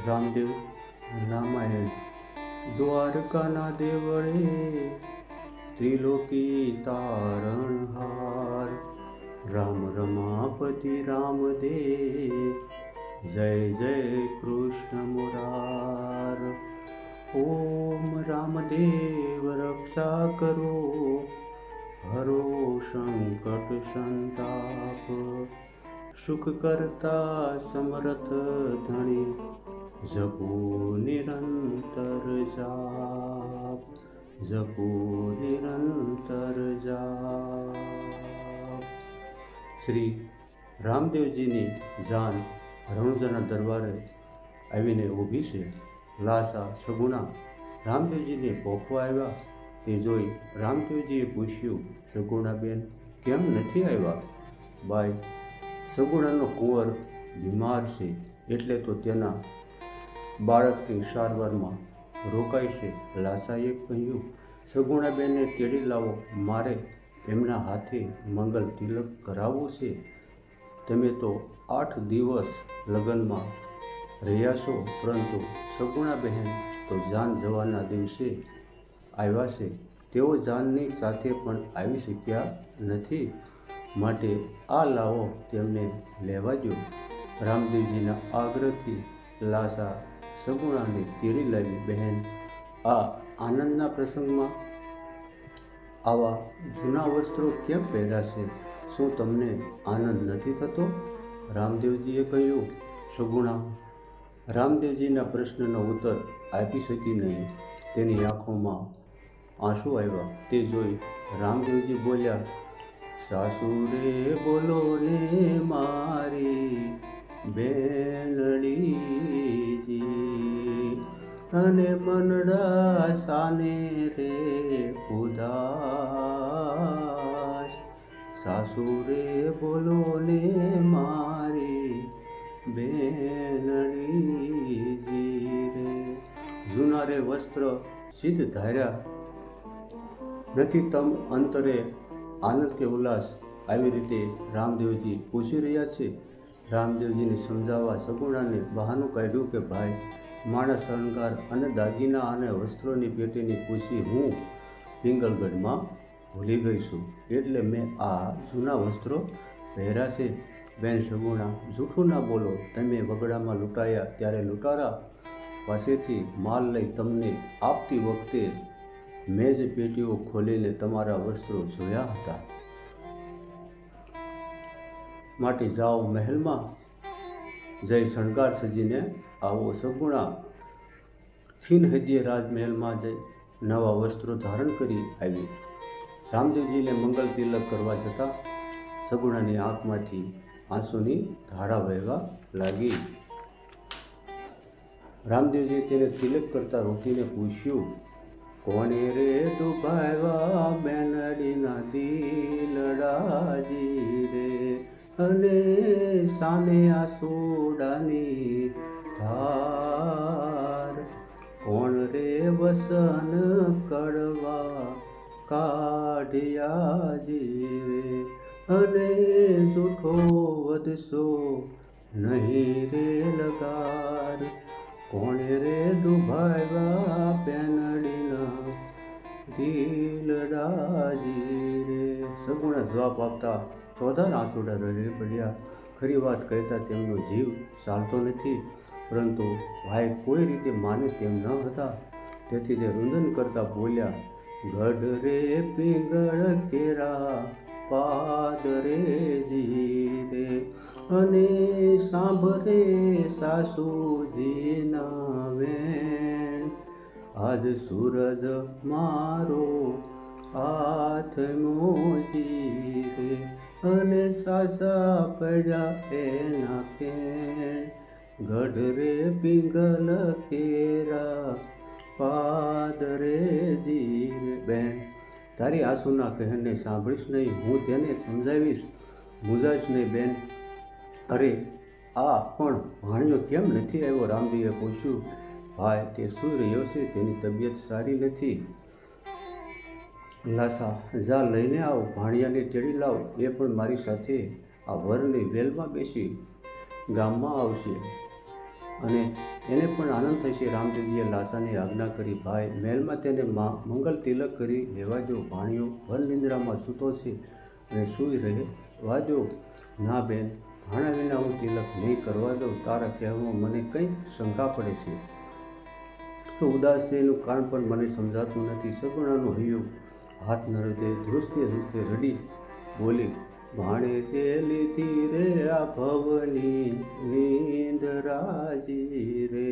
રામદેવ રામાયણ દ્વારકાના દેવળે ત્રિલોકી તારણહાર રામ રમાપતિ રામદેવ જય જય કૃષ્ણ મુરાર ઓમ રામદેવ રક્ષા કરો હરો સંકટ સંતાપ સુખ કરતા સમર્થ ધણી જપો નિરંતર જાપ જપો નિરંતર જાપ। શ્રી રામદેવજીની જાન રણુજાના દરબારે આવીને ઊભી છે। લાસા સગુણા રામદેવજીને ભોખવા આવ્યા તે જોઈ રામદેવજીએ પૂછ્યું, સગુણાબેન કેમ નથી આવ્યા? બાઈ, સગુણાનો કુંવર બીમાર છે એટલે તો તેના બાળકની સારવારમાં રોકાય છે। લાસાએ કહ્યું, સગુણાબેનને તેડી લાવો, મારે એમના હાથે મંગલ તિલક કરાવવું છે। તમે તો 8 દિવસ લગ્નમાં રહ્યા છો, પરંતુ સગુણાબહેન તો જાન જવાના દિવસે આવ્યા છે। તેઓ જાનની સાથે પણ આવી શક્યા નથી, માટે આ લાવો તેમને લેવા દો। રામદેવજીના આગ્રહથી લાસા સગુણાને તેડી લાવી। બહેન, આ આનંદના પ્રસંગમાં આવા જૂના વસ્ત્રો કેમ પહેર્યા છે? શું તમને આનંદ નથી થતો? રામદેવજીએ કહ્યું, સગુણા રામદેવજીના પ્રશ્નનો ઉત્તર આપી શકી નહીં। તેની આંખોમાં આંસુ આવ્યા। તે જોઈ રામદેવજી બોલ્યા, સાસુરે બોલો ને મારી બેનડીજી, અને મનડા સાને રે ઉદાસ। સાસુરે બોલો ને મારી બેનડીજી રે। જૂના રે વસ્ત્ર સિદ્ધ ધાર્યા નથી, તમ અંતરે આનંદ કે ઉલ્લાસ? આવી રીતે રામદેવજી પૂછી રહ્યા છે। રામદેવજીને સમજાવવા સગુણાને બહાનું કાઢ્યું કે ભાઈ, મારા શણગાર અને દાગીના અને વસ્ત્રોની પેટીની પૂછી હું પિંગલગઢમાં ભૂલી ગઈ છું, એટલે મેં આ જૂના વસ્ત્રો પહેર્યા છે। બેન સગુણા, જૂઠું ના બોલો। તમે વગડામાં લૂંટાયા ત્યારે લૂંટારા પાસેથી માલ લઈ તમને આપતી વખતે મેં જ પેટીઓ ખોલીને તમારા વસ્ત્રો જોયા હતા। માટે જાઓ, મહેલમાં જઈ શણગાર સજીને આવો। સગુણા ખીન હદીએ રાજમહેલમાં જઈ નવા વસ્ત્રો ધારણ કરી આવી। રામદેવજીને મંગલ તિલક કરવા જતાં સગુણાની આંખમાંથી આંસુની ધારા વહેવા લાગી। રામદેવજીએ તેને તિલક કરતા રોકીને પૂછ્યું, કોણે રે દુભાવ્યા બેનડીના દિલડાજી રે, અને સાને આસુડાની ધાર? કોણ રે વસન કડવા કાઢ્યાજી રે, અને જૂઠો વધશો નહીં રે લગાર? કોણે રે દુભાવ્યા બેનડીના દિલડાજી રે? સગુણા જવાબ આપતા ચોધાર આંસુડા રડી પડ્યા। ખરી વાત કહેતા તેમનો જીવ ચાલતો નથી, પરંતુ ભાઈ કોઈ રીતે માને તેમ ન હતા, તેથી તે રુદન કરતા બોલ્યા, ગઢ રે પિંગળ કેરા પાદરે જી રે, અને સાંભરે સાસુજીના વેણ। આજ સૂરજ મારો હાથમો જી રે, અને સાસા પડ્યા એના કેણ। ગઢ રે પિંગલ કેરા પાદરે જી રે। બેન, તારી આંસુના કહેરને સાંભળીશ નહીં, હું તેને સમજાવીશ, મૂંઝાઈશ નહીં બેન। અરે આ પણ ભાણિયો કેમ નથી આવ્યો? રામદેવે પૂછ્યું। ભાઈ, તે સૂઈ રહ્યો છે, તેની તબિયત સારી નથી। લાસા, જા લઈને આવ, ભાણિયાને તેડી લાવ, એ પણ મારી સાથે આ વરની વેલમાં બેસી ગામમાં આવશે। અને એને પણ આનંદ થશે. રામદેવજીએ લાસાને આજ્ઞા કરી, ભાઈ મહેલમાં તેને મંગલ તિલક કરી લેવા દો. ભાણિયો ભર નિંદ્રામાં સૂતો છે અને સૂઈ રહેવા દો. ના બેન, ભાણા વિના હું તિલક નહીં કરવા દઉં. તારા કહેવામાં મને કંઈક શંકા પડે છે. તો ઉદાસ છે એનું કારણ પણ મને સમજાતું નથી. સગુણાનું હૈયું હાથ નરદે ધ્રુસકે ધ્રુસકે રડી બોલી, ભાણેજે લીધી રે આ ભવની નિંદરાજી રે,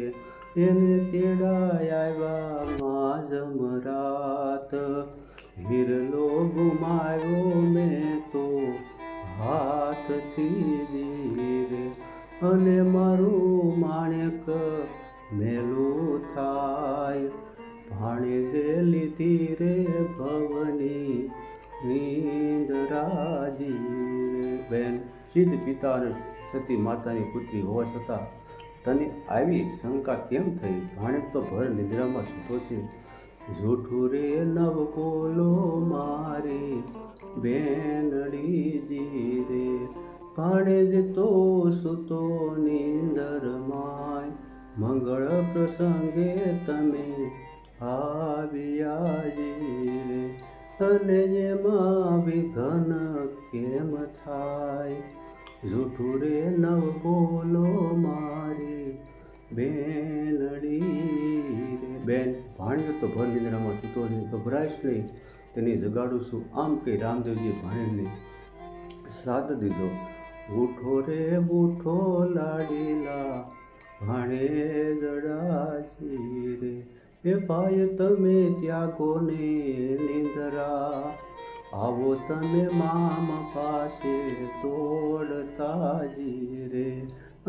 એને તેડાય આવ્યા માઝમ રાત, હિરલો ગુમાવ્યો મેં તો હાથથી રે, અને મારું માણેક મેલું થાય. ભાણેજે લીધી રે ભવની નિંદરાજી રે. બેન, સિદ્ધ પિતા અને સતી માતાની પુત્રી હોવા છતાં તને આવી શંકા કેમ થઈ? ભાણેજ તો ભર નિંદ્રામાં સૂતો છે. જૂઠું રે નવ બોલો મારી બેનડીજી રે, ભાણેજ તો સૂતો નિંદરમાય, મંગળ પ્રસંગે તમે આવ્યાજી રે, અને એમાં વિઘન કેમ થાય? જૂઠું રે નવ બોલો મારી બેનડી રે. બેન, ભાણેજ તો ભર નિંદ્રામાં સૂતો છે, ગભરાઈશ નહીં, તેને જગાડું છું. આમ કહી રામદેવજીએ ભાણેજને સાદ દીધો. ઉઠો રે ઉઠો લાડીલા ભાણેજડાજી રે, એ ભાઈ તમે ત્યાગો ને નિંદ્રા, આવો તમે મામા પાસે દોડતાજી રે,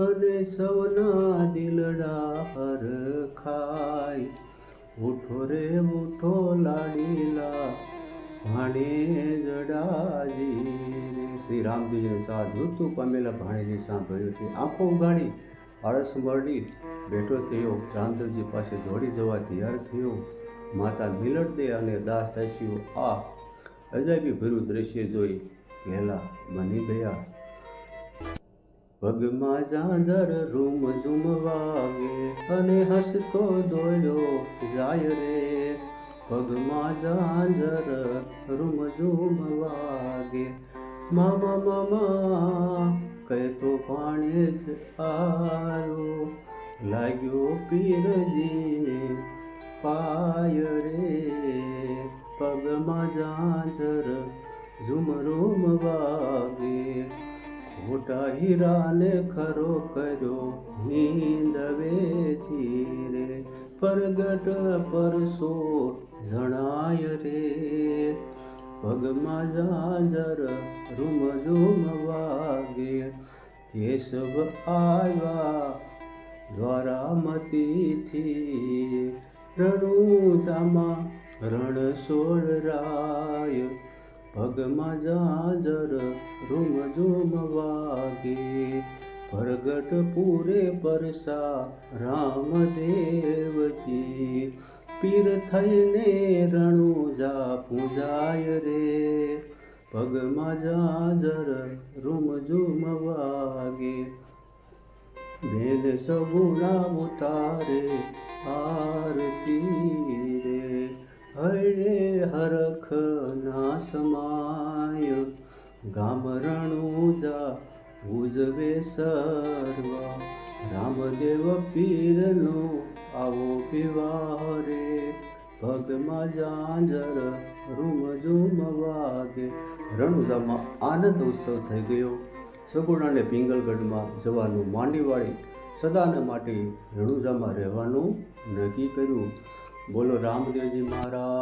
અને સૌના દિલડા હરખાય. ઉઠો રે ઉઠો લાડીલા ભાણેજડાજી રે. શ્રી રામદેવજીને સાદ મૃત્યુ પામેલા ભાણેજે સાંભળ્યું કે આંખો ઉગાડી આળસ મરડી બેઠો થયો. રામદેવજી પાસે દોડી જવા તૈયાર થયો. માતા મિલડ દે અને દાસ દાસીઓ આ અજાયબી ભર્યું દ્રશ્ય જોઈ ઘેલા બની ગયા. પગમાં ઝાંઝર રૂમ ઝૂમ વાગે, અને હસતો દોડ્યો જાય રે, પગમાં ઝાંઝર રૂમ ઝૂમ વાગે, મામા મામા કહેતો ભાણેજ આવ્યો, લાગ્યો પીરજીને પાય રે, પગમાં ઝાંઝર ઝુમરૂમ વાગે, ખોટા હીરાને ખરો કર્યો હિંદવેથી રે, પરગટ પરસો જણાય રે, પગમાં ઝાંઝર રૂમ વાગે, કેશવ આવ્યા દ્વારામતીથી, રણુજામાં રણ સોળરાય, પગમાં ઝાંઝર રૂમ વાગે, પ્રગટ પૂરે પરસા રામદેવજી, પીર થઈને રણુજા પૂજાય રે, પગમાં ઝાંઝર રૂમ વાગે, બેન સગુણા ઉતારે આરતી રે, હરે હરખ ના સમાય, ગામ રણુજા ઉજવે સર્વા, રામદેવ પીરનો આવો વિવાહ રે, પગમાં ઝાંઝર રૂમ વાગે. રણુજામાં આનંદ ઉત્સવ થઈ ગયો. સગુણાને પિંગલગઢમાં જવાનું માંડી વાળી સદાને માટે રણુજામાં રહેવાનું નક્કી કર્યું. બોલો રામદેવજી મહારાજ.